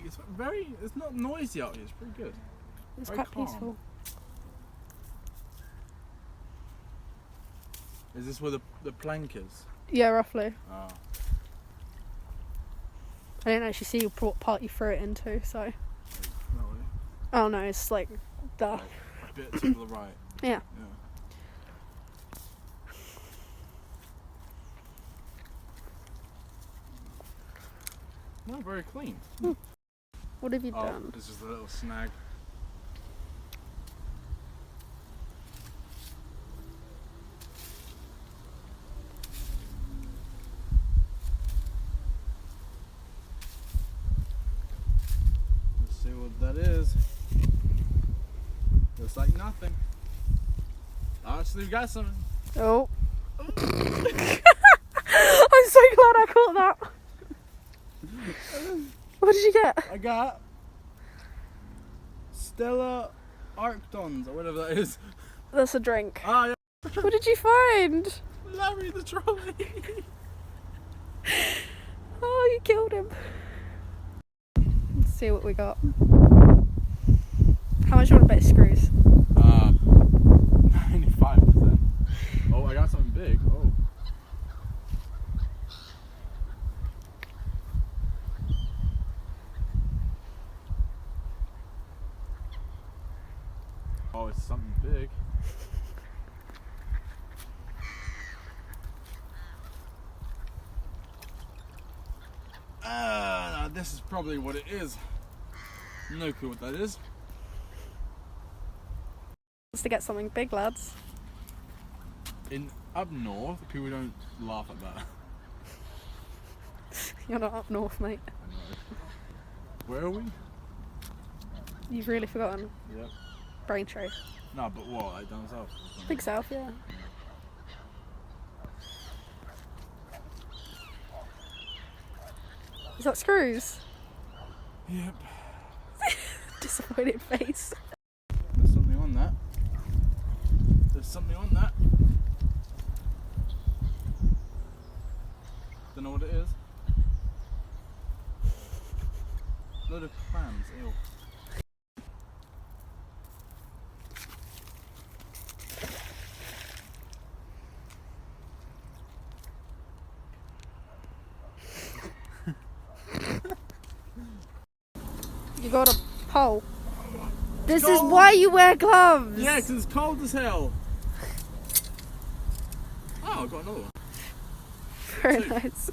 it's not noisy out here. It's pretty good. It's Very quite calm. peaceful. Is this where the plank is? Yeah, roughly. Oh. I didn't actually see what part you threw it into, so. That way. Oh no, it's like the. A bit to the right. Yeah. No, very clean. What have you Oh, done? this is a little snag. Let's see what that is. Looks like nothing. Actually, we got something. Oh. I'm so glad I caught that. What did you get? I got Stella Arctons, or whatever that is. That's a drink. Ah, yeah. What did you find? Larry the trolley. Oh, you killed him. Let's see what we got. How much you want to bet screws? 95%. Oh, I got something big. Oh. Oh, it's something big. This is probably what it is. No clue what that is. Let's to get something big, lads. Up north, people don't laugh at that. You're not up north, mate. I know. Where are we? You've really forgotten. Yep. Braintree. No, but what? Like down south? Or something? Big South, yeah. Is that screws? Yep. Disappointed face. There's something on that. There's something on that. Don't know what it is. Load of clams. Ew. You got a pole. This is why you wear gloves. Yeah, 'cause it's cold as hell. Oh, I've got another one. Very nice.